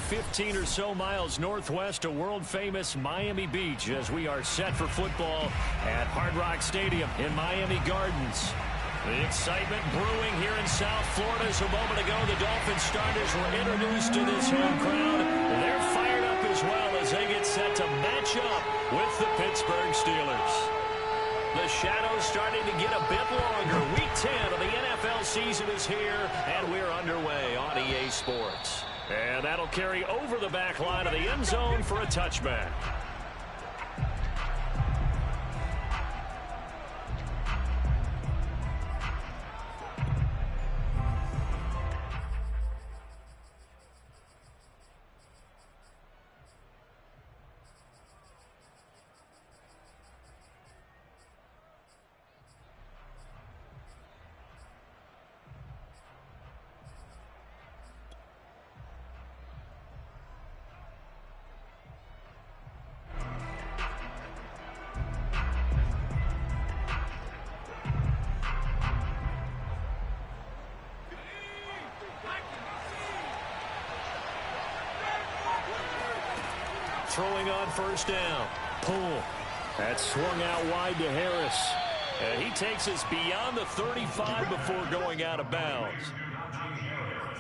15 or so miles northwest of world-famous Miami Beach as we are set for football at Hard Rock Stadium in Miami Gardens. The excitement brewing here in South Florida as a moment ago the Dolphins starters were introduced to this home crowd. They're fired up as well as they get set to match up with the Pittsburgh Steelers. The shadow's starting to get a bit longer. Week 10 of the NFL season is here, and we're underway on EA Sports. And that'll carry over the back line of the end zone for a touchback. Throwing on first down. Pull. That swung out wide to Harris. And he takes us beyond the 35 before going out of bounds.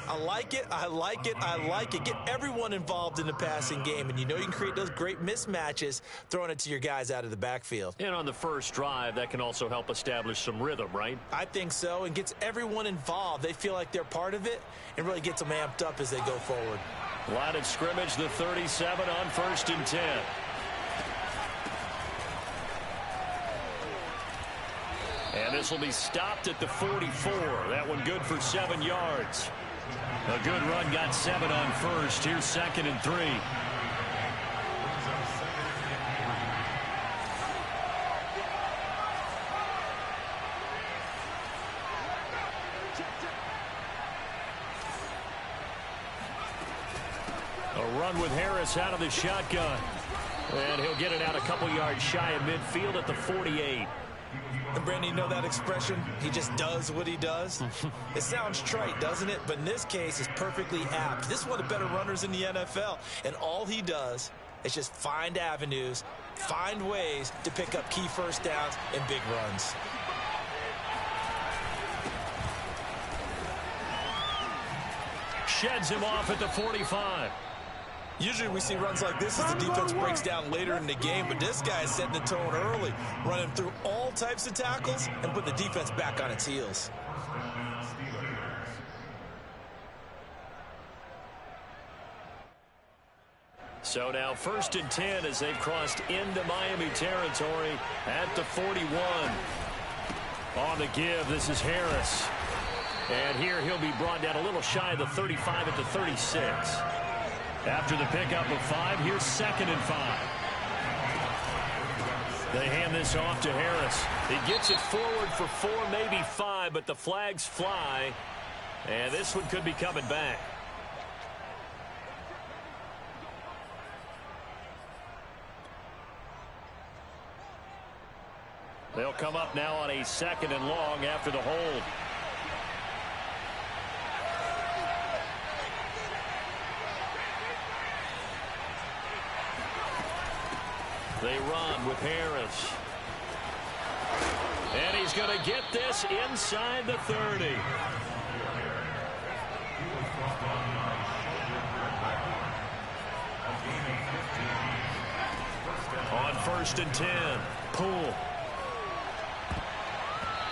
I like it, I like it, I like it. Get everyone involved in the passing game, and you know you can create those great mismatches throwing it to your guys out of the backfield. And on the first drive, that can also help establish some rhythm, right? I think so, and gets everyone involved. They feel like they're part of it and really gets them amped up as they go forward. Line of scrimmage, the 37 on 1st and 10. And this will be stopped at the 44. That one good for 7 yards. A good run got 7 on 1st. Here's 2nd and 3. A run with Harris out of the shotgun. And he'll get it out a couple yards shy of midfield at the 48. And Brandon, you know that expression? He just does what he does. It sounds trite, doesn't it? But in this case, it's perfectly apt. This is one of the better runners in the NFL. And all he does is just find avenues, find ways to pick up key first downs and big runs. Sheds him off at the 45. Usually we see runs like this as the defense breaks down later in the game, but this guy is setting the tone early, running through all types of tackles and putting the defense back on its heels. So now 1st and 10 as they've crossed into Miami territory at the 41. On the give, this is Harris. And here he'll be brought down a little shy of the 35 at the 36. After the pickup of 5, here's 2nd and 5. They hand this off to Harris. He gets it forward for 4, maybe 5, but the flags fly. And this one could be coming back. They'll come up now on a 2nd and long after the hold. They run with Harris. And he's going to get this inside the 30. On 1st and 10. Pull.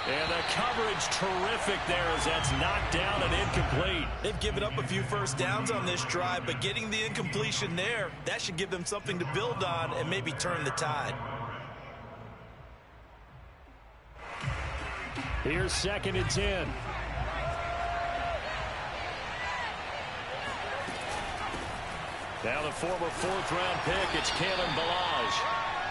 And the coverage terrific there as that's knocked down and incomplete. They've given up a few first downs on this drive, but getting the incompletion there, that should give them something to build on and maybe turn the tide. Here's 2nd and 10. Now the former 4th-round pick, it's Kalen Ballage.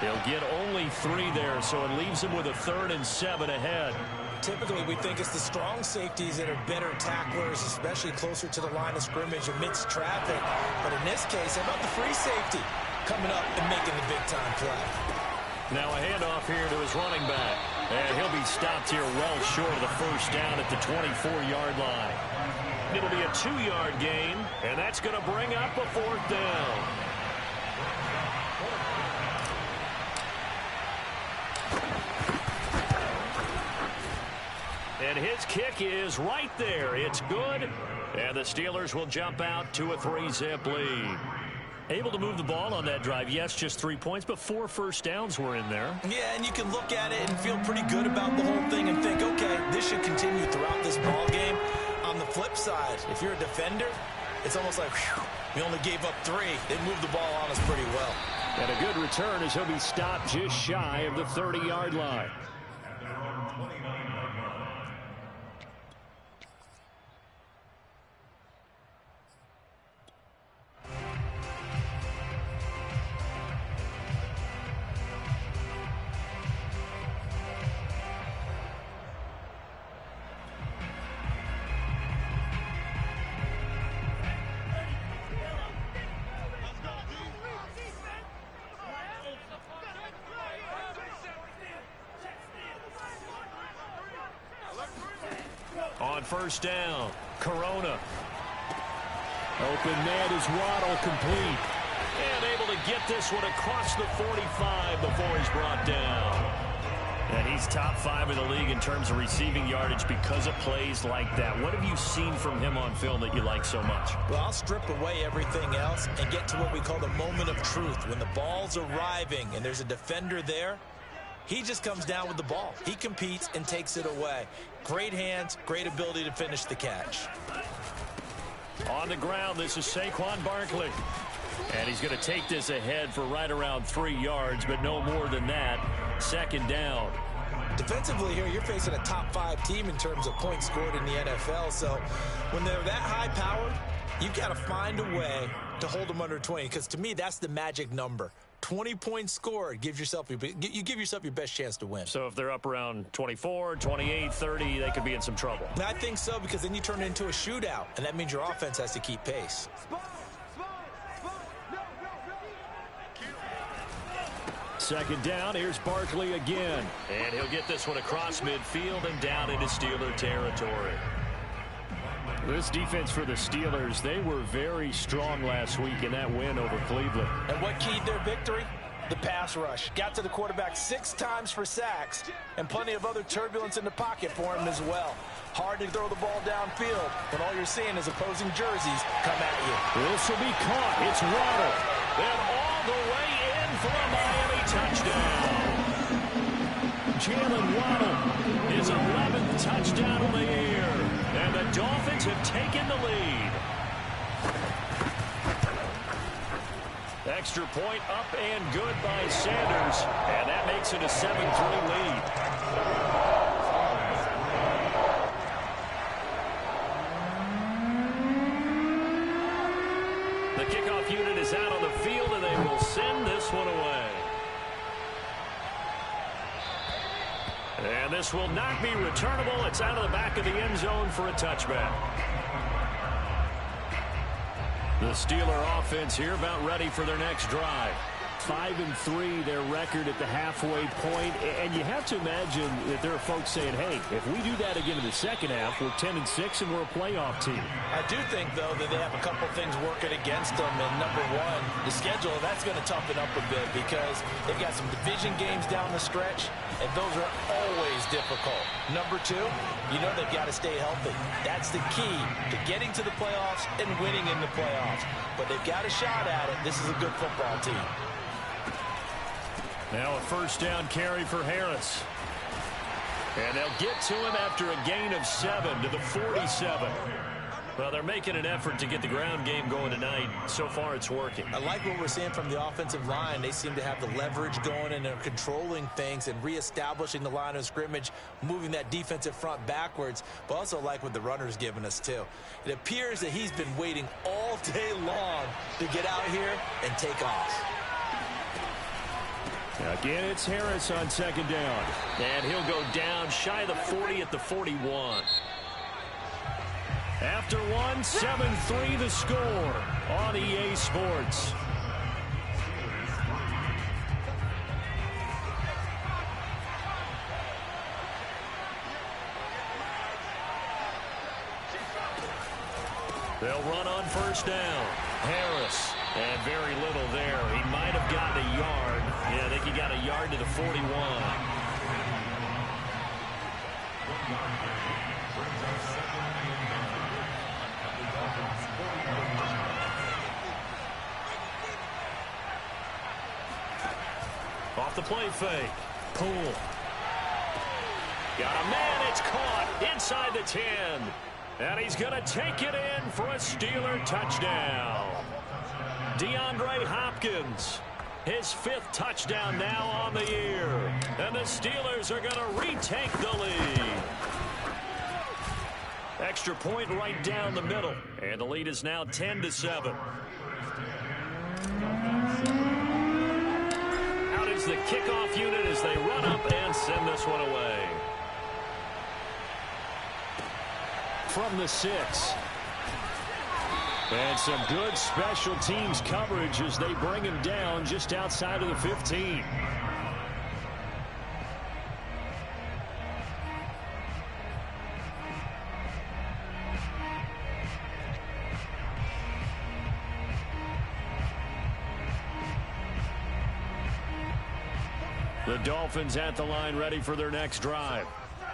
He'll get only 3 there, so it leaves him with a 3rd and 7 ahead. Typically, we think it's the strong safeties that are better tacklers, especially closer to the line of scrimmage amidst traffic. But in this case, how about the free safety coming up and making the big-time play? Now a handoff here to his running back. And he'll be stopped here well short of the first down at the 24-yard line. It'll be a 2-yard gain, and that's going to bring up a 4th down. And his kick is right there. It's good. And the Steelers will jump out to a 3-zip lead. Able to move the ball on that drive. Yes, just 3 points, but 4 first downs were in there. Yeah, and you can look at it and feel pretty good about the whole thing and think, okay, this should continue throughout this ball game. On the flip side, if you're a defender, it's almost like, whew, we only gave up 3. They moved the ball on us pretty well. And a good return as he'll be stopped just shy of the 30-yard line. On first down, Corona. Open man is Waddle, complete. And able to get this one across the 45 before he's brought down. And he's top 5 in the league in terms of receiving yardage because of plays like that. What have you seen from him on film that you like so much? Well, I'll strip away everything else and get to what we call the moment of truth. When the ball's arriving and there's a defender there, he just comes down with the ball. He competes and takes it away. Great hands, great ability to finish the catch. On the ground, this is Saquon Barkley. And he's going to take this ahead for right around 3 yards, but no more than that. 2nd down. Defensively here, you're facing a top 5 team in terms of points scored in the NFL. So when they're that high-powered, you've got to find a way to hold them under 20, because to me, that's the magic number. 20 points scored, you give yourself your best chance to win. So if they're up around 24, 28, 30, they could be in some trouble. I think so, because then you turn it into a shootout, and that means your offense has to keep pace. Second down, here's Barkley again. And he'll get this one across midfield and down into Steeler territory. This defense for the Steelers, they were very strong last week in that win over Cleveland. And what keyed their victory? The pass rush. Got to the quarterback 6 times for sacks, and plenty of other turbulence in the pocket for him as well. Hard to throw the ball downfield when all you're seeing is opposing jerseys come at you. This will be caught. It's Waddle. And all the way in for a Miami touchdown. Jalen Waddle, his 11th touchdown of the year. And the Dolphins have taken the lead. Extra point up and good by Sanders. And that makes it a 7-3 lead. The kickoff unit is out on the field, and they will send this one away. And this will not be returnable. It's out of the back of the end zone for a touchback. The Steeler offense here about ready for their next drive. 5-3, their record at the halfway point. And you have to imagine that there are folks saying, hey, if we do that again in the second half, we're 10-6 and we're a playoff team. I do think, though, that they have a couple things working against them. And number one, the schedule, that's going to toughen up a bit because they've got some division games down the stretch, and those are always difficult. Number two, you know they've got to stay healthy. That's the key to getting to the playoffs and winning in the playoffs. But they've got a shot at it. This is a good football team. Now a first down carry for Harris. And they'll get to him after a gain of 7 to the 47. Well, they're making an effort to get the ground game going tonight. So far, it's working. I like what we're seeing from the offensive line. They seem to have the leverage going, and they're controlling things and reestablishing the line of scrimmage, moving that defensive front backwards, but also like what the runner's giving us, too. It appears that he's been waiting all day long to get out here and take off. Again, it's Harris on second down. And he'll go down shy of the 40 at the 41. After one, 7-3 the score on EA Sports. They'll run on first down. Harris. And very little there. He might have gotten a yard. Yeah, I think he got a yard to the 41. Off the play fake. Poole. Got a man. It's caught inside the 10. And he's going to take it in for a Steeler touchdown. DeAndre Hopkins, his 5th touchdown now on the year. And the Steelers are going to retake the lead. Extra point right down the middle. And the lead is now 10-7. Out is the kickoff unit as they run up and send this one away. From the 6. And some good special teams coverage as they bring him down just outside of the 15. The Dolphins at the line ready for their next drive.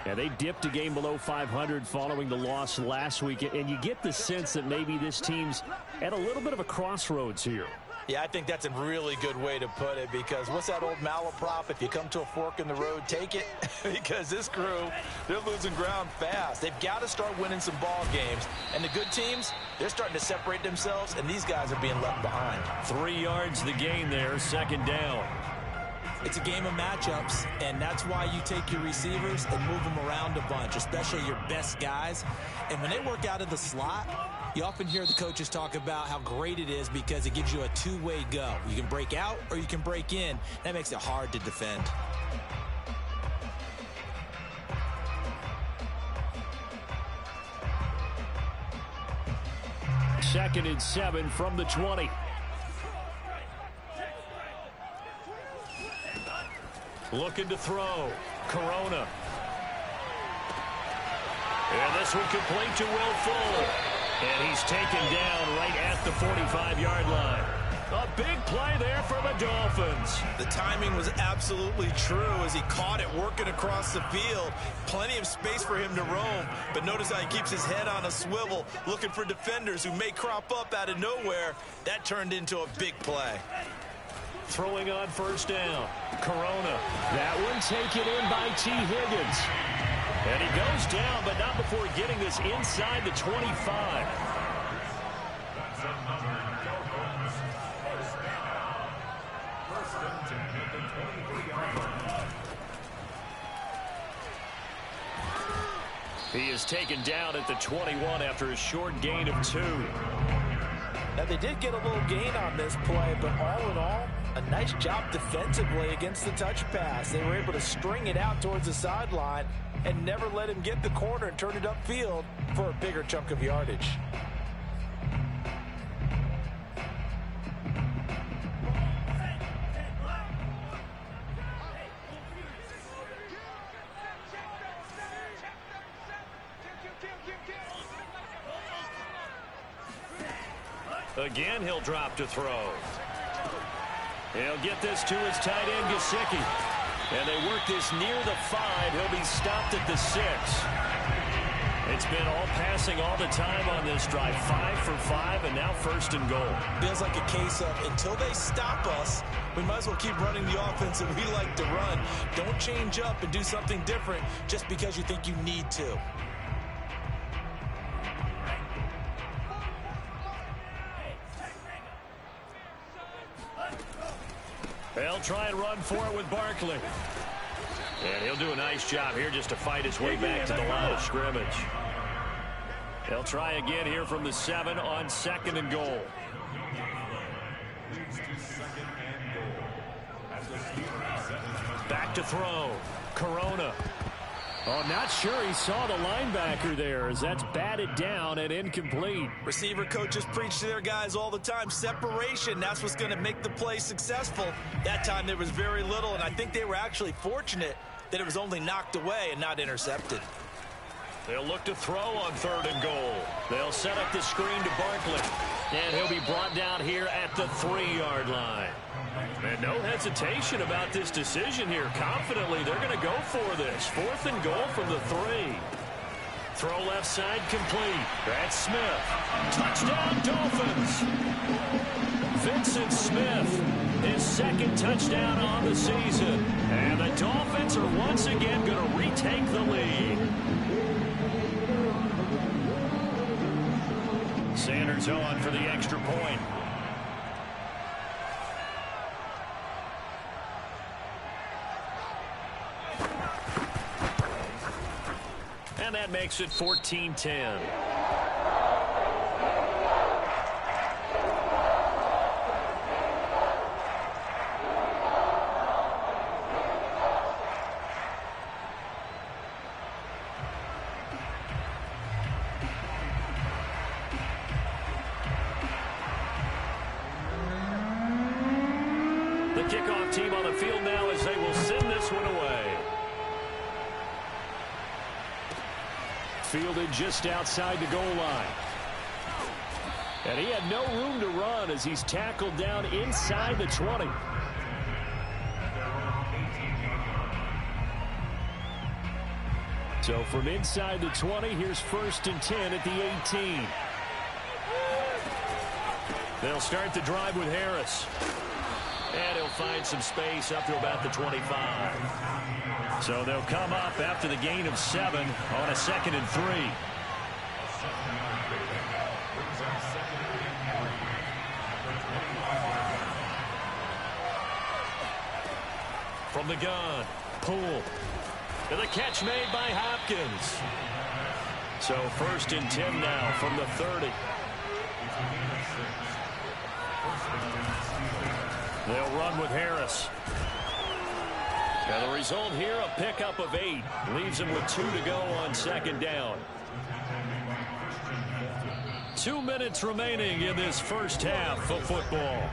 Yeah, they dipped a game below 500 following the loss last week, and you get the sense that maybe this team's at a little bit of a crossroads here. Yeah, I think that's a really good way to put it, because what's that old malaprop? If you come to a fork in the road, take it. Because this crew, they're losing ground fast. They've got to start winning some ball games. And the good teams, they're starting to separate themselves, and these guys are being left behind. 3 yards the gain there, second down. It's a game of matchups, and that's why you take your receivers and move them around a bunch, especially your best guys. And when they work out of the slot, you often hear the coaches talk about how great it is because it gives you a two-way go. You can break out or you can break in. That makes it hard to defend. Second and 7 from the 20. Looking to throw. Corona. And this one complete to Will Fuller. And he's taken down right at the 45-yard line. A big play there for the Dolphins. The timing was absolutely true as he caught it working across the field. Plenty of space for him to roam. But notice how he keeps his head on a swivel, looking for defenders who may crop up out of nowhere. That turned into a big play. Throwing on first down. Corona. That one taken in by T. Higgins. And he goes down, but not before getting this inside the 25. He is taken down at the 21 after a short gain of 2. Now, they did get a little gain on this play, but all in all, a nice job defensively against the touch pass. They were able to string it out towards the sideline and never let him get the corner and turn it upfield for a bigger chunk of yardage. Again, he'll drop to throw. He'll get this to his tight end, Gesicki. And they work this near the 5. He'll be stopped at the 6. It's been all passing all the time on this drive. 5 for 5, and now first and goal. Feels like a case of until they stop us, we might as well keep running the offense that we like to run. Don't change up and do something different just because you think you need to. They'll try and run for it with Barkley. And he'll do a nice job here just to fight his way back to the line of scrimmage. They'll try again here from the 7 on second and goal. Back to throw. Corona. Oh, not sure he saw the linebacker there as that's batted down and incomplete. Receiver coaches preach to their guys all the time. Separation, that's what's going to make the play successful. That time there was very little, and I think they were actually fortunate that it was only knocked away and not intercepted. They'll look to throw on 3rd and goal. They'll set up the screen to Barkley. And he'll be brought down here at the 3-yard line. And no hesitation about this decision here. Confidently, they're going to go for this. 4th and goal from the 3. Throw left side complete. That's Smith. Touchdown, Dolphins. Vincent Smith, his 2nd touchdown on the season. And the Dolphins are once again going to retake the lead. Sanders on for the extra point. And that makes it 14-10. The kickoff team on the field now as they will send this one away. Fielded just outside the goal line. And he had no room to run as he's tackled down inside the 20. So from inside the 20, here's 1st and 10 at the 18. They'll start the drive with Harris. And he'll find some space up to about the 25. So they'll come up after the gain of 7 on a 2nd and 3. From the gun, Poole. And the catch made by Hopkins. So 1st and 10 now from the 30. They'll run with Harris. And the result here, a pickup of 8. Leaves them with 2 to go on 2nd down. 2 minutes remaining in this first half of football.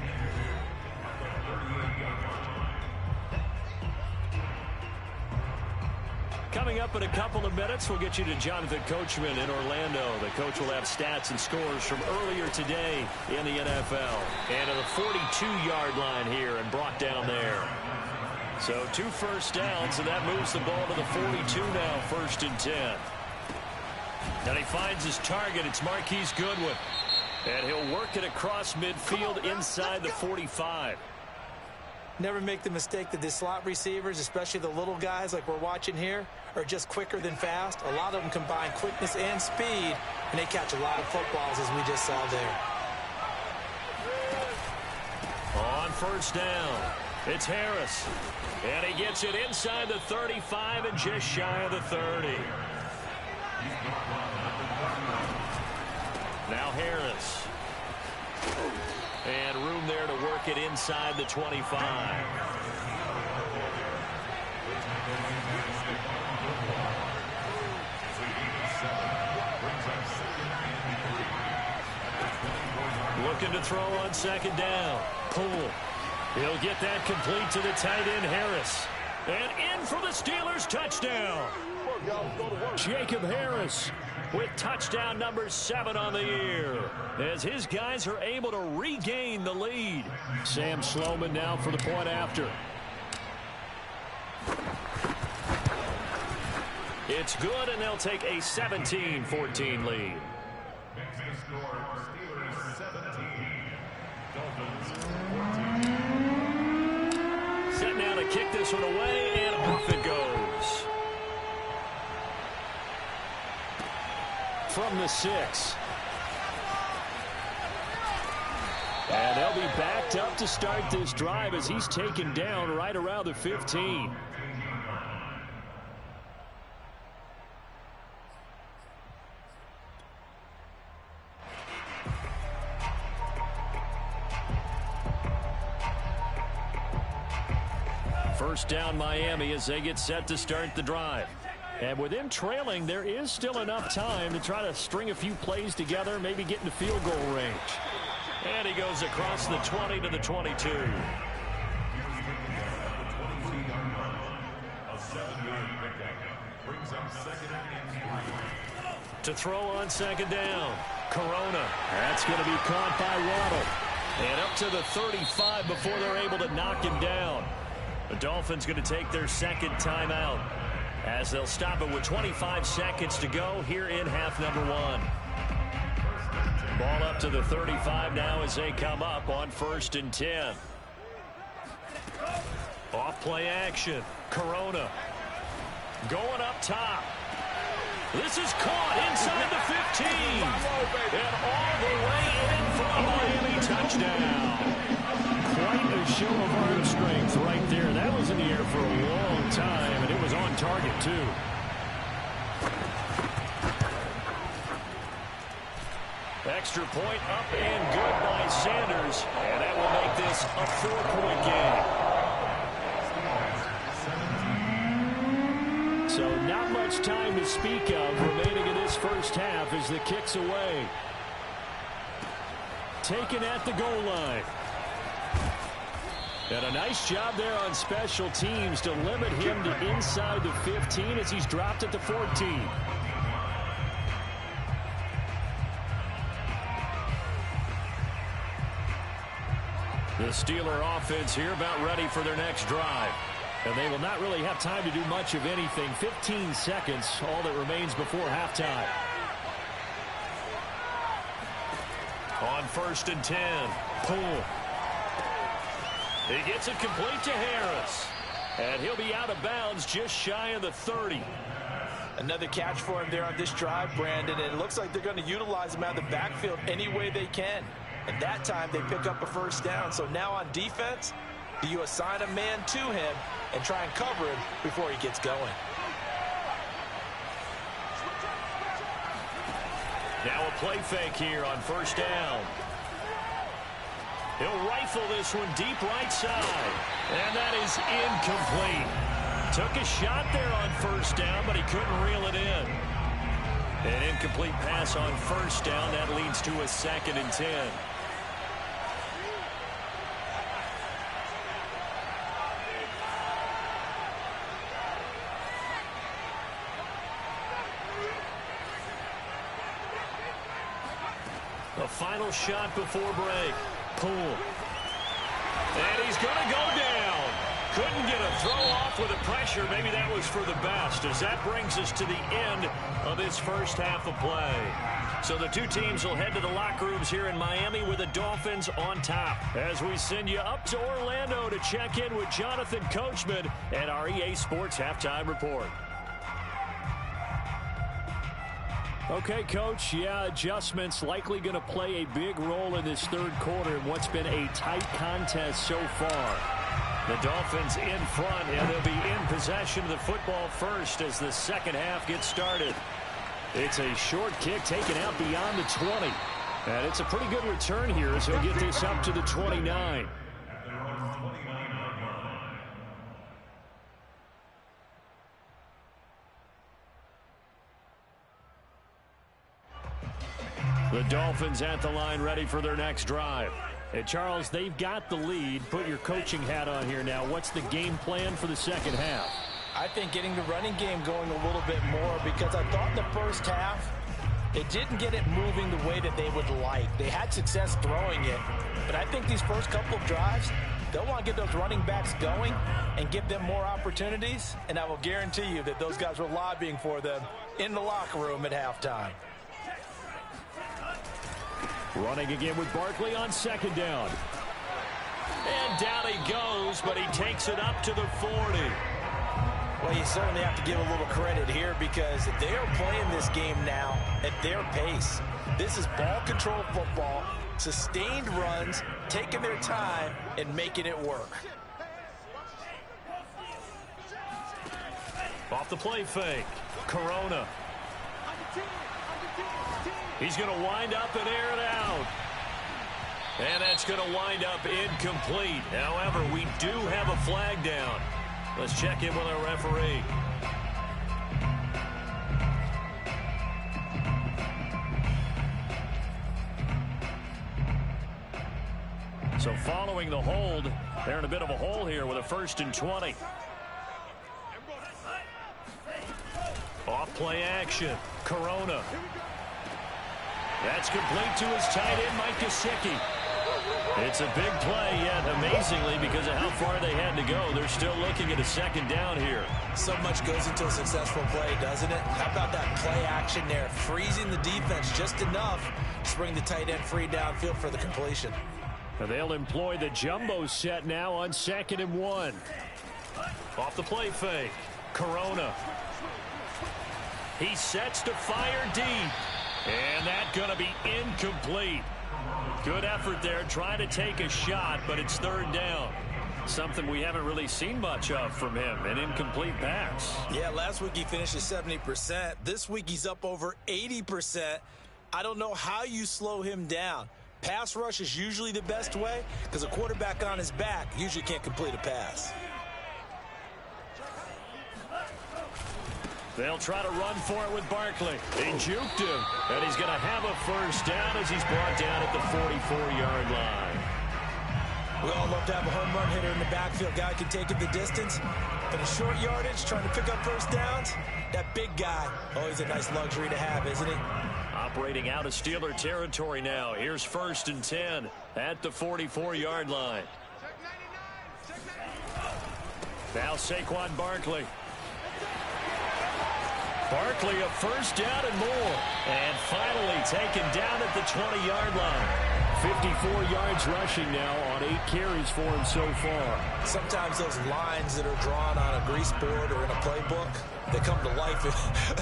Coming up in a couple of minutes, we'll get you to Jonathan Coachman in Orlando. The coach will have stats and scores from earlier today in the NFL. And to the 42-yard line here and brought down there. So 2 first downs, and that moves the ball to the 42 now, 1st and 10. And he finds his target. It's Marquise Goodwin. And he'll work it across midfield inside the 45. Never make the mistake that the slot receivers, especially the little guys like we're watching here, are just quicker than fast. A lot of them combine quickness and speed, and they catch a lot of footballs, as we just saw there. On 1st down, it's Harris. And he gets it inside the 35 and just shy of the 30. Now Harris. And room there to work it inside the 25. Looking to throw on 2nd down. Poole. He'll get that complete to the tight end, Harris. And in for the Steelers' touchdown. Jacob Harris with touchdown number 7 on the year, as his guys are able to regain the lead. Sam Sloman now for the point after. It's good, and they'll take a 17-14 lead. Set now to kick this one away, and off it goes. From the 6. And they'll be backed up to start this drive as he's taken down right around the 15. First down Miami as they get set to start the drive. And with them trailing, there is still enough time to try to string a few plays together, maybe get into field goal range. And he goes across the 20 to the 22. To throw on second down. Corona. That's going to be caught by Waddle. And up to the 35 before they're able to knock him down. The Dolphins going to take their second timeout as they'll stop it with 25 seconds to go here in half number 1. Ball up to the 35 now as they come up on 1st and 10. Off play action. Corona. Going up top. This is caught inside the 15. And all the way in for a Miami touchdown. Quite a show of arm strength right there. That was in the air for a long time, and it was on target, too. Extra point up and good by Sanders, and that will make this a 4-point game. So not much time to speak of remaining in this first half as the kick's away. Taken at the goal line. And a nice job there on special teams to limit him to inside the 15 as he's dropped at the 14. The Steeler offense here about ready for their next drive. And they will not really have time to do much of anything. 15 seconds, all that remains before halftime. On 1st and 10, Poole. He gets it complete to Harris. And he'll be out of bounds just shy of the 30. Another catch for him there on this drive, Brandon. And it looks like they're going to utilize him out of the backfield any way they can. And that time they pick up a first down. So now on defense, do you assign a man to him and try and cover him before he gets going? Now a play fake here on 1st down. He'll rifle this one deep right side. And that is incomplete. Took a shot there on 1st down, but he couldn't reel it in. An incomplete pass on 1st down. That leads to a 2nd and 10. The final shot before break. Poole. And he's going to go down. Couldn't get a throw off with the pressure. Maybe that was for the best, as that brings us to the end of this first half of play. So the two teams will head to the locker rooms here in Miami with the Dolphins on top, as we send you up to Orlando to check in with Jonathan Coachman and our EA Sports Halftime Report. Okay, Coach, yeah, adjustments likely going to play a big role in this third quarter in what's been a tight contest so far. The Dolphins in front, and they'll be in possession of the football first as the second half gets started. It's a short kick taken out beyond the 20. And it's a pretty good return here as he'll get this up to the 29. The Dolphins at the line ready for their next drive. Hey, Charles, they've got the lead. Put your coaching hat on here now. What's the game plan for the second half? I think getting the running game going a little bit more, because I thought in the first half they didn't get it moving the way that they would like. They had success throwing it, but I think these first couple of drives, they'll want to get those running backs going and give them more opportunities, and I will guarantee you that those guys were lobbying for them in the locker room at halftime. Running again with Barkley on second down. And down he goes, but he takes it up to the 40. Well, you certainly have to give a little credit here, because they are playing this game now at their pace. This is ball control football, sustained runs, taking their time and making it work. Off the play fake, Corona. He's going to wind up and air it out. And that's going to wind up incomplete. However, we do have a flag down. Let's check in with our referee. So following the hold, they're in a bit of a hole here with a 1st and 20. Off Play action. Corona. That's complete to his tight end, Mike Gesicki. It's a big play, yet amazingly, because of how far they had to go, they're still looking at a second down here. So much goes into a successful play, doesn't it? How about that play action there, freezing the defense just enough to bring the tight end free downfield for the completion. And they'll employ the jumbo set now on 2nd and 1. Off the play fake. Corona. He sets to fire deep. And that's going to be incomplete. Good effort there, trying to take a shot, but it's 3rd down. Something we haven't really seen much of from him, an incomplete pass. Yeah, last week he finished at 70%. This week he's up over 80%. I don't know how you slow him down. Pass rush is usually the best way because a quarterback on his back usually can't complete a pass. They'll try to run for it with Barkley. They juked him, and he's going to have a 1st down as he's brought down at the 44-yard line. We all love to have a home run hitter in the backfield. Guy can take it the distance. But a short yardage, trying to pick up 1st downs, that big guy, always a nice luxury to have, isn't he? Operating out of Steeler territory now. Here's 1st and 10 at the 44-yard line. Now Saquon Barkley. Barkley a 1st down and more. And finally taken down at the 20-yard line. 54 yards rushing now on 8 carries for him so far. Sometimes those lines that are drawn on a grease board or in a playbook, they come to life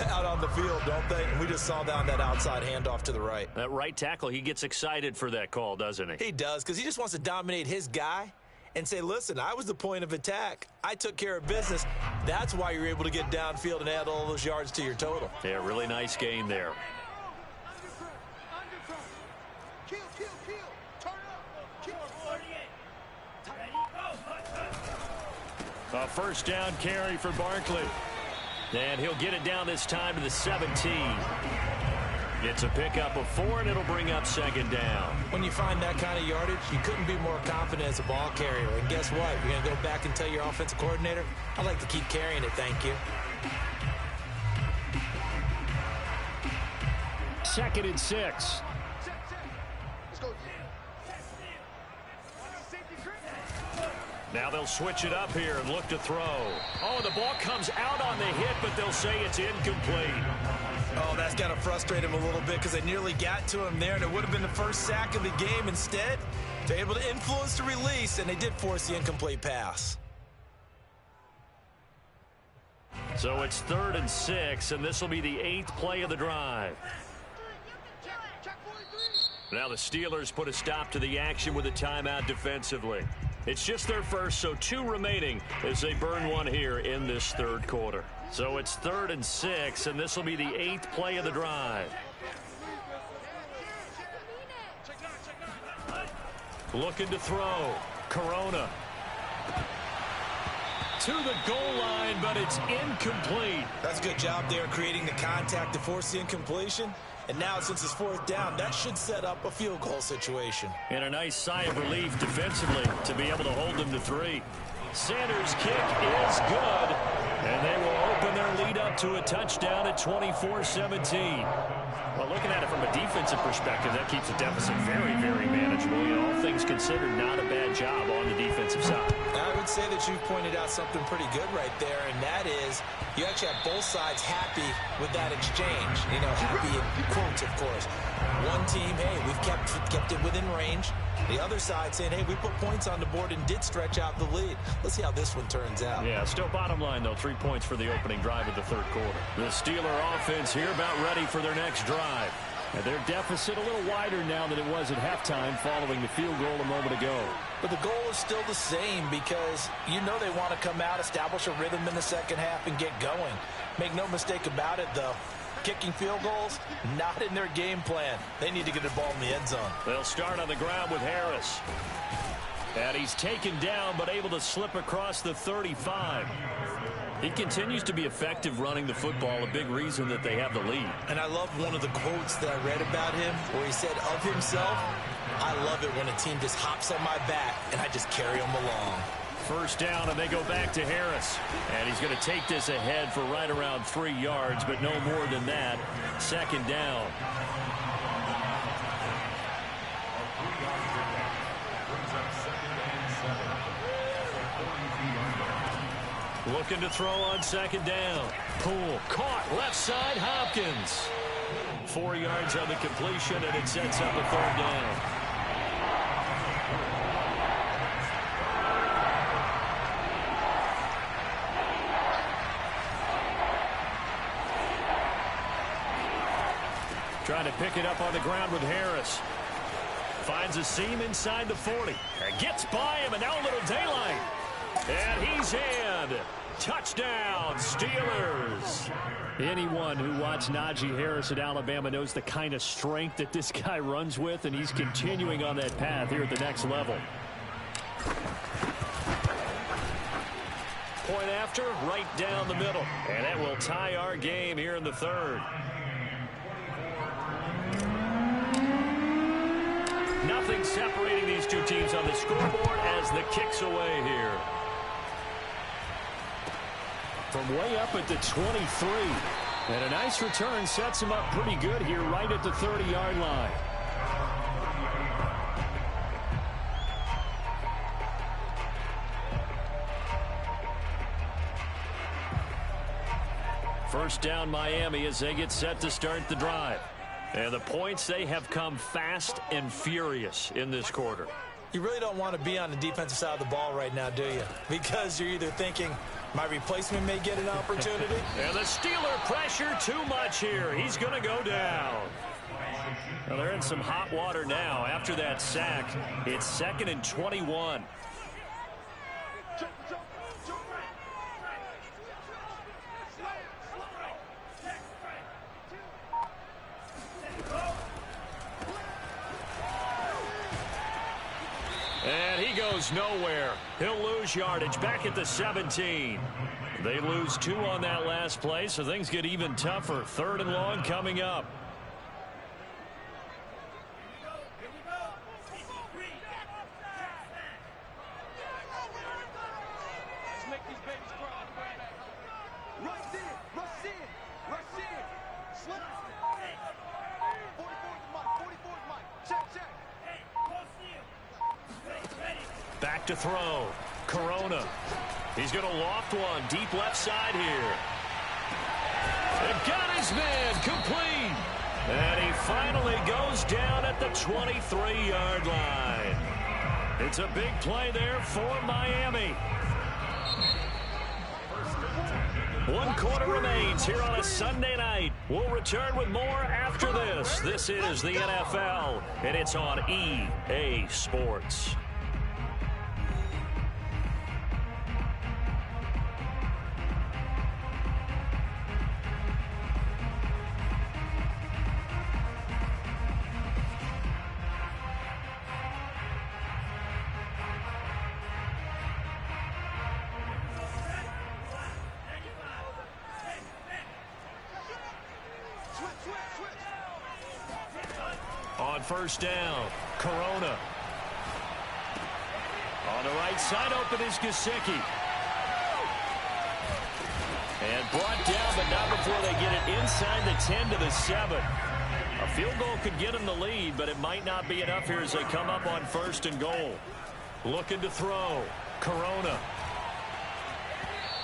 out on the field, don't they? And we just saw down that outside handoff to the right. That right tackle, he gets excited for that call, doesn't he? He does, because he just wants to dominate his guy and say, listen, I was the point of attack. I took care of business. That's why you're able to get downfield and add all those yards to your total. Yeah, really nice gain there. A 1st down carry for Barkley. And he'll get it down this time to the 17. It's a pickup of 4, and it'll bring up 2nd down. When you find that kind of yardage, you couldn't be more confident as a ball carrier. And guess what? You're going to go back and tell your offensive coordinator, I'd like to keep carrying it, thank you. 2nd and 6. Now they'll switch it up here and look to throw. Oh, the ball comes out on the hit, but they'll say it's incomplete. Oh, that's got to frustrate him a little bit because they nearly got to him there, and it would have been the 1st sack of the game. Instead, they're able to influence the release, and they did force the incomplete pass. So it's 3rd and 6, and this will be the 8th play of the drive. Now the Steelers put a stop to the action with a timeout defensively. It's just their first, so 2 remaining as they burn one here in this 3rd quarter. So it's 3rd and 6, and this will be the 8th play of the drive. Looking to throw. Corona. To the goal line, but it's incomplete. That's a good job there creating the contact to force the incompletion. And now, since it's 4th down, that should set up a field goal situation. And a nice sigh of relief defensively to be able to hold them to 3. Sanders' kick is good, and they will open their lead up to a touchdown at 24-17. Well, looking at it from a defensive perspective, that keeps the deficit very, very manageable. You know, all things considered, not a bad job on the defensive side. I would say that you've pointed out something pretty good right there, and that is you actually have both sides happy with that exchange. You know, happy in quotes, of course. One team, hey, we've kept it within range. The other side saying, hey, we put points on the board and did stretch out the lead. Let's see how this one turns out. Yeah, still bottom line, though, 3 points for the opening drive of the 3rd quarter. The Steeler offense here about ready for their next drive. And their deficit a little wider now than it was at halftime following the field goal a moment ago. But the goal is still the same because you know they want to come out, establish a rhythm in the 2nd half, and get going. Make no mistake about it, though. Kicking field goals, not in their game plan. They need to get the ball in the end zone. They'll start on the ground with Harris. And he's taken down, but able to slip across the 35. He continues to be effective running the football, a big reason that they have the lead. And I love one of the quotes that I read about him where he said of himself, I love it when a team just hops on my back and I just carry them along. First down, and they go back to Harris. And he's going to take this ahead for right around 3 yards, but no more than that. Second down. Looking to throw on second down. Poole caught left side. Hopkins. 4 yards on the completion, and it sets up a third down. Trying to pick it up on the ground with Harris. Finds a seam inside the 40. And gets by him, and now a little daylight. And he's in. Touchdown, Steelers. Anyone who watched Najee Harris at Alabama knows the kind of strength that this guy runs with, and he's continuing on that path here at the next level. Point after, right down the middle. And that will tie our game here in the third. Nothing separating these two teams on the scoreboard as the kick's away here. From way up at the 23. And a nice return sets him up pretty good here right at the 30-yard line. First down Miami as they get set to start the drive. And the points, they have come fast and furious in this quarter. You really don't want to be on the defensive side of the ball right now, do you? Because you're either thinking, my replacement may get an opportunity. And the Steeler pressure too much here. He's going to go down. Well, they're in some hot water now. After that sack, it's 2nd and 21. And he goes nowhere. He'll lose yardage back at the 17. They lose 2 on that last play, so things get even tougher. 3rd and long coming up. Back to throw. Corona. He's going to loft one. Deep left side here. And got his man complete. And he finally goes down at the 23-yard line. It's a big play there for Miami. 1 quarter remains here on a Sunday night. We'll return with more after this. This is the NFL, and it's on EA Sports. On first down, Corona. On the right side, open is Gesicki. And brought down, but not before they get it inside the 10 to the 7. A field goal could get them the lead, but it might not be enough here as they come up on 1st and goal. Looking to throw. Corona.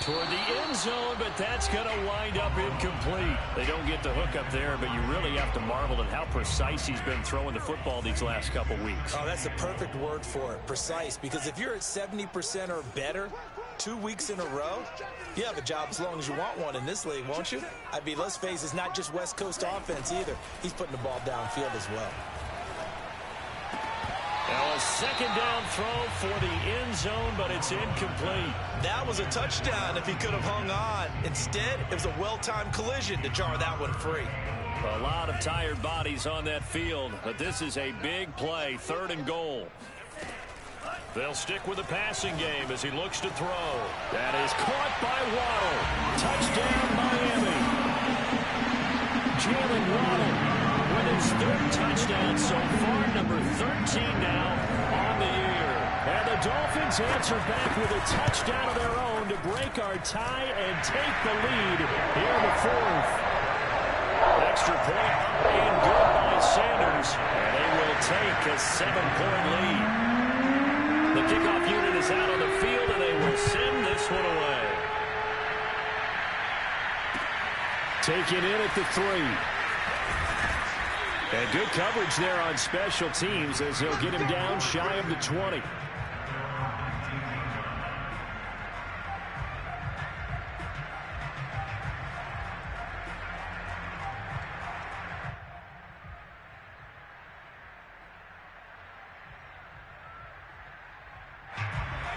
Toward the end zone, but that's going to wind up incomplete. They don't get the hook up there, but you really have to marvel at how precise he's been throwing the football these last couple weeks. Oh, that's the perfect word for it, precise, because if you're at 70% or better 2 weeks in a row, you have a job as long as you want one in this league, won't you? I mean, let's face it, it's not just West Coast offense either. He's putting the ball downfield as well. Now a second down throw for the end zone, but it's incomplete. That was a touchdown if he could have hung on. Instead, it was a well-timed collision to jar that one free. A lot of tired bodies on that field, but this is a big play, 3rd and goal. They'll stick with the passing game as he looks to throw. That is caught by Waddle. Touchdown, Miami. Jalen Waddle with his 3rd touchdown so far, number 13 now on the year. And the Dolphins answer back with a touchdown of their own to break our tie and take the lead here in the fourth. Extra point up and good by Sanders, and they will take a 7-point lead. The kickoff unit is out on the field, and they will send this one away. Taken in at the 3. And good coverage there on special teams as he'll get him down shy of the 20.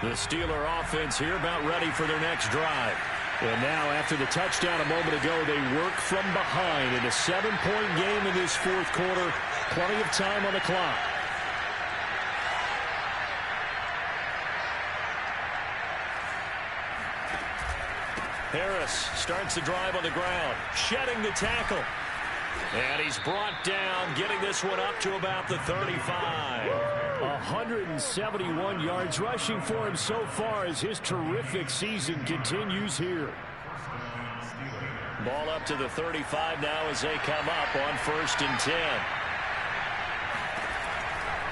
The Steeler offense here about ready for their next drive. And now after the touchdown a moment ago, they work from behind in a 7-point game in this fourth quarter. Plenty of time on the clock. Harris starts the drive on the ground, shedding the tackle. And he's brought down, getting this one up to about the 35. 171 yards rushing for him so far as his terrific season continues here. Ball up to the 35 now as they come up on 1st and 10.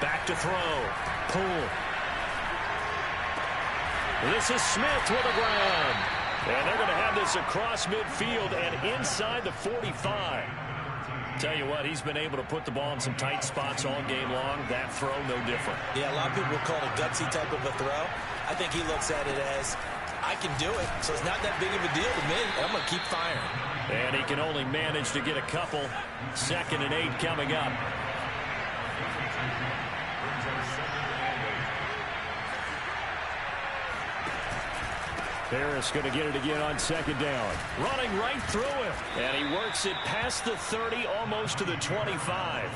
Back to throw. Pull. This is Smith with a ground. And they're going to have this across midfield and inside the 45. Tell you what, he's been able to put the ball in some tight spots all game long. That throw, no different. Yeah, a lot of people would call it a gutsy type of a throw. I think he looks at it as, I can do it, so it's not that big of a deal to me. I'm going to keep firing. And he can only manage to get a couple. 2nd and 8 coming up. Harris going to get it again on 2nd down. Running right through him. And he works it past the 30, almost to the 25.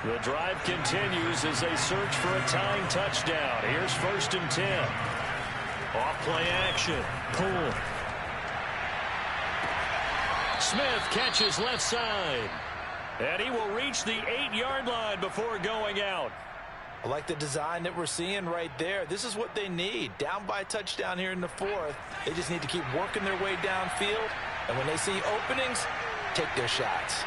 The drive continues as they search for a tying touchdown. Here's 1st and 10. Off play action. Pull. Smith catches left side. And he will reach the 8-yard line before going out. I like the design that we're seeing right there. This is what they need. Down by a touchdown here in the 4th. They just need to keep working their way downfield. And when they see openings, take their shots.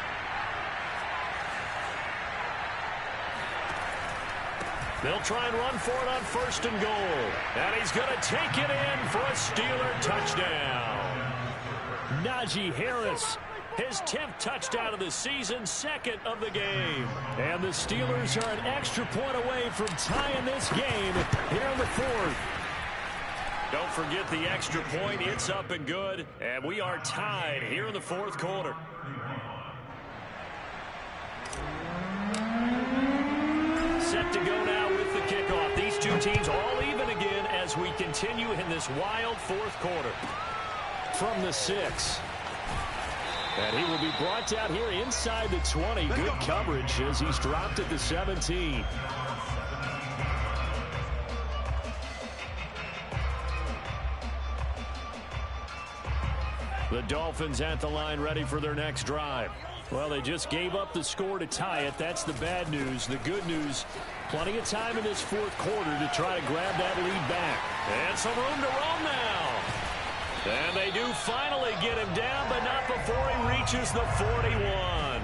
They'll try and run for it on 1st and goal. And he's going to take it in for a Steeler touchdown. Najee Harris. His 10th touchdown of the season, 2nd of the game. And the Steelers are an extra point away from tying this game here in the 4th. Don't forget the extra point. It's up and good. And we are tied here in the 4th quarter. Set to go now with the kickoff. These two teams all even again as we continue in this wild 4th quarter. From the 6. And he will be brought down here inside the 20. Good coverage as he's dropped at the 17. The Dolphins at the line ready for their next drive. Well, they just gave up the score to tie it. That's the bad news. The good news, plenty of time in this 4th quarter to try to grab that lead back. And some room to roam now. And they do finally get him down, but not before he reaches the 41.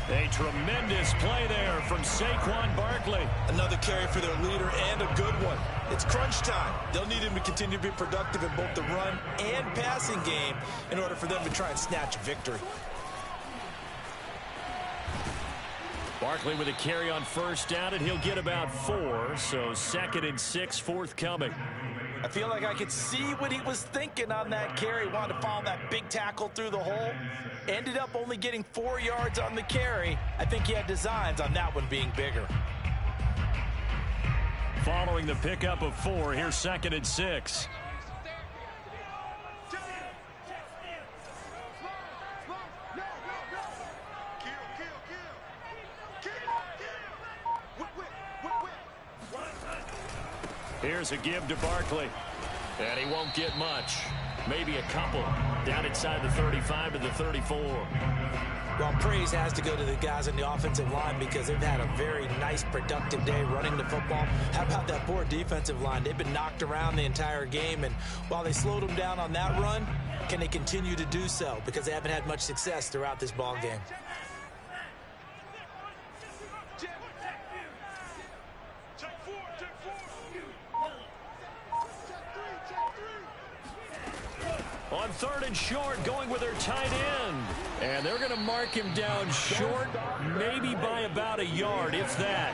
A tremendous play there from Saquon Barkley. Another carry for their leader and a good one. It's crunch time. They'll need him to continue to be productive in both the run and passing game in order for them to try and snatch victory. Barkley with a carry on 1st down, and he'll get about 4. So 2nd and 6 forthcoming. I feel like I could see what he was thinking on that carry. Wanted to follow that big tackle through the hole. Ended up only getting 4 yards on the carry. I think he had designs on that one being bigger. Following the pickup of 4, here's 2nd and 6. Here's a give to Barkley. And he won't get much. Maybe a couple. Down inside the 35 to the 34. Well, praise has to go to the guys on the offensive line because they've had a very nice, productive day running the football. How about that poor defensive line? They've been knocked around the entire game, and while they slowed them down on that run, can they continue to do so? Because they haven't had much success throughout this ball game. On 3rd and short, going with their tight end. And they're going to mark him down short, maybe by about a yard, if that.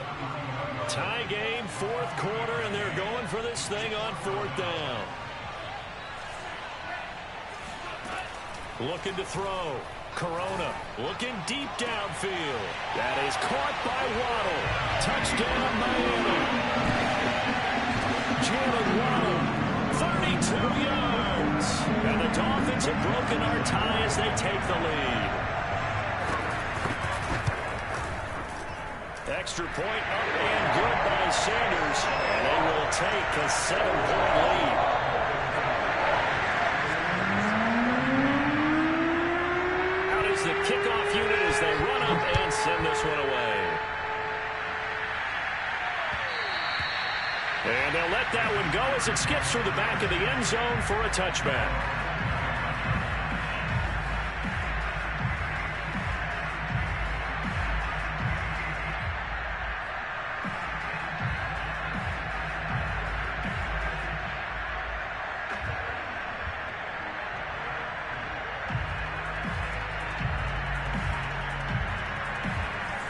Tie game, 4th quarter, and they're going for this thing on 4th down. Looking to throw. Corona looking deep downfield. That is caught by Waddle. Touchdown, Miami. Jalen Waddle, 32 yards. And the Dolphins have broken our tie as they take the lead. Extra point up and good by Sanders. And they will take a 7-point lead. Out is the kickoff unit as they run up and send this one away. And they'll let that one go as it skips through the back of the end zone for a touchback.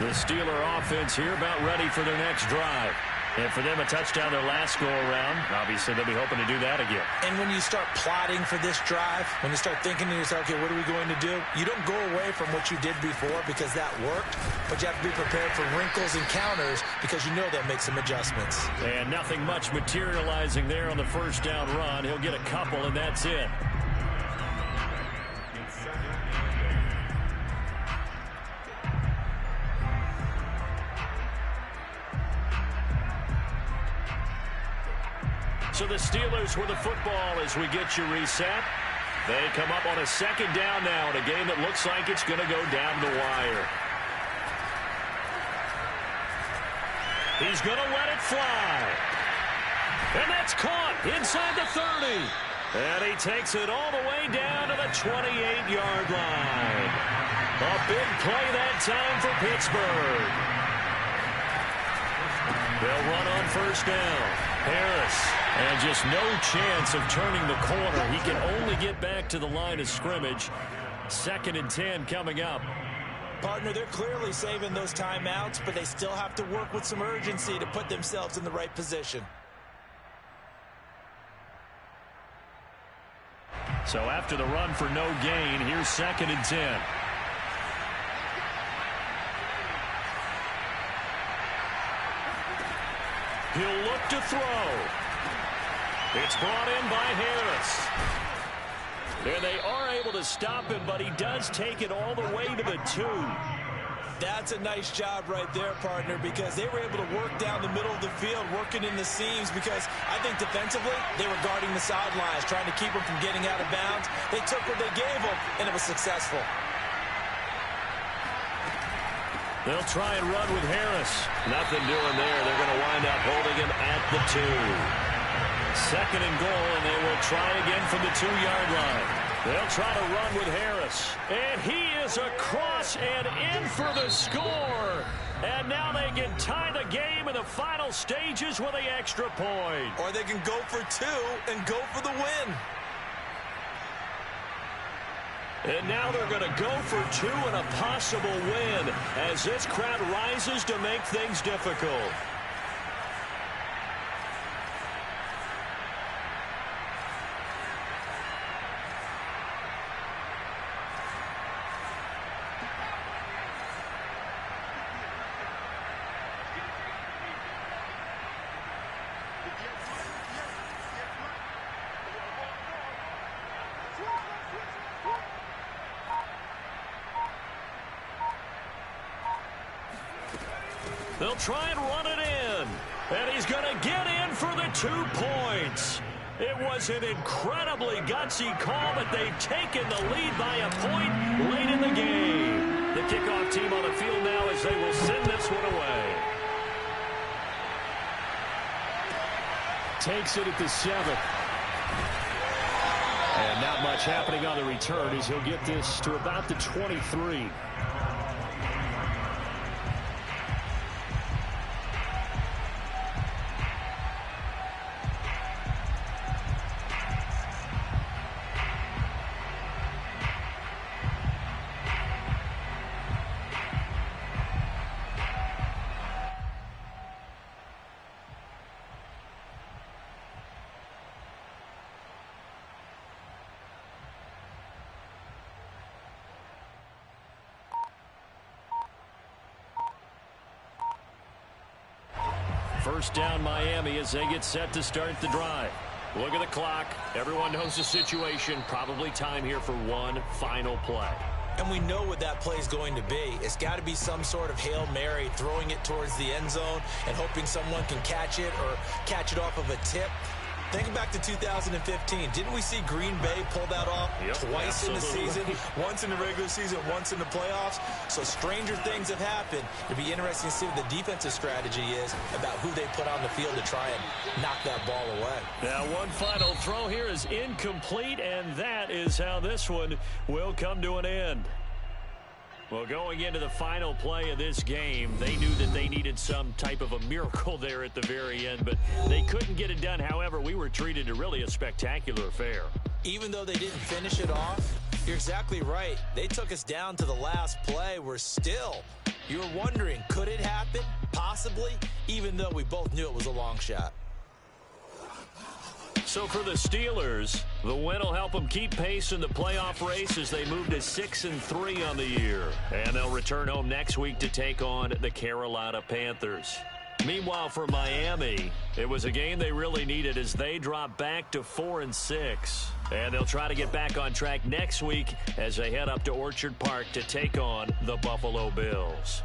The Steeler offense here about ready for their next drive. And for them, a touchdown their last go-around. Obviously, they'll be hoping to do that again. And when you start plotting for this drive, when you start thinking to yourself, okay, what are we going to do? You don't go away from what you did before because that worked, but you have to be prepared for wrinkles and counters because you know they'll make some adjustments. And nothing much materializing there on the first down run. He'll get a couple, and that's it. So the Steelers with the football as we get you reset. They come up on a 2nd down now in a game that looks like it's going to go down the wire. He's going to let it fly. And that's caught inside the 30. And he takes it all the way down to the 28-yard line. A big play that time for Pittsburgh. They'll run on 1st down. Harris. And just no chance of turning the corner. He can only get back to the line of scrimmage. 2nd and 10 coming up. Partner, they're clearly saving those timeouts, but they still have to work with some urgency to put themselves in the right position. So after the run for no gain, here's 2nd and 10. He'll look to throw. It's brought in by Harris. And they are able to stop him, but he does take it all the way to the 2. That's a nice job right there, partner, because they were able to work down the middle of the field, working in the seams, because I think defensively they were guarding the sidelines, trying to keep him from getting out of bounds. They took what they gave him, and it was successful. They'll try and run with Harris. Nothing doing there. They're going to wind up holding him at the 2. 2nd and goal, and they will try again from the 2-yard line. They'll try to run with Harris. And he is across and in for the score. And now they can tie the game in the final stages with the extra point. Or they can go for 2 and go for the win. And now they're going to go for 2 and a possible win as this crowd rises to make things difficult. They'll try and run it in. And he's going to get in for the 2 points. It was an incredibly gutsy call, but they've taken the lead by a point late in the game. The kickoff team on the field now as they will send this one away. Takes it at the 7. And not much happening on the return as he'll get this to about the 23. First down Miami as they get set to start the drive. Look at the clock. Everyone knows the situation. Probably time here for one final play. And we know what that play is going to be. It's got to be some sort of Hail Mary, throwing it towards the end zone and hoping someone can catch it or catch it off of a tip. Think back to 2015. Didn't we see Green Bay pull that off twice in the season? Once in the regular season, once in the playoffs. So stranger things have happened. It'd be interesting to see what the defensive strategy is about who they put on the field to try and knock that ball away. Now one final throw here is incomplete, and that is how this one will come to an end. Well, going into the final play of this game, they knew that they needed some type of a miracle there at the very end, but they couldn't get it done. However, we were treated to really a spectacular affair. Even though they didn't finish it off, you're exactly right. They took us down to the last play. We're still, you were wondering, could it happen? Possibly, even though we both knew it was a long shot. So for the Steelers, the win will help them keep pace in the playoff race as they move to 6-3 on the year. And they'll return home next week to take on the Carolina Panthers. Meanwhile, for Miami, it was a game they really needed as they drop back to 4-6. And they'll try to get back on track next week as they head up to Orchard Park to take on the Buffalo Bills.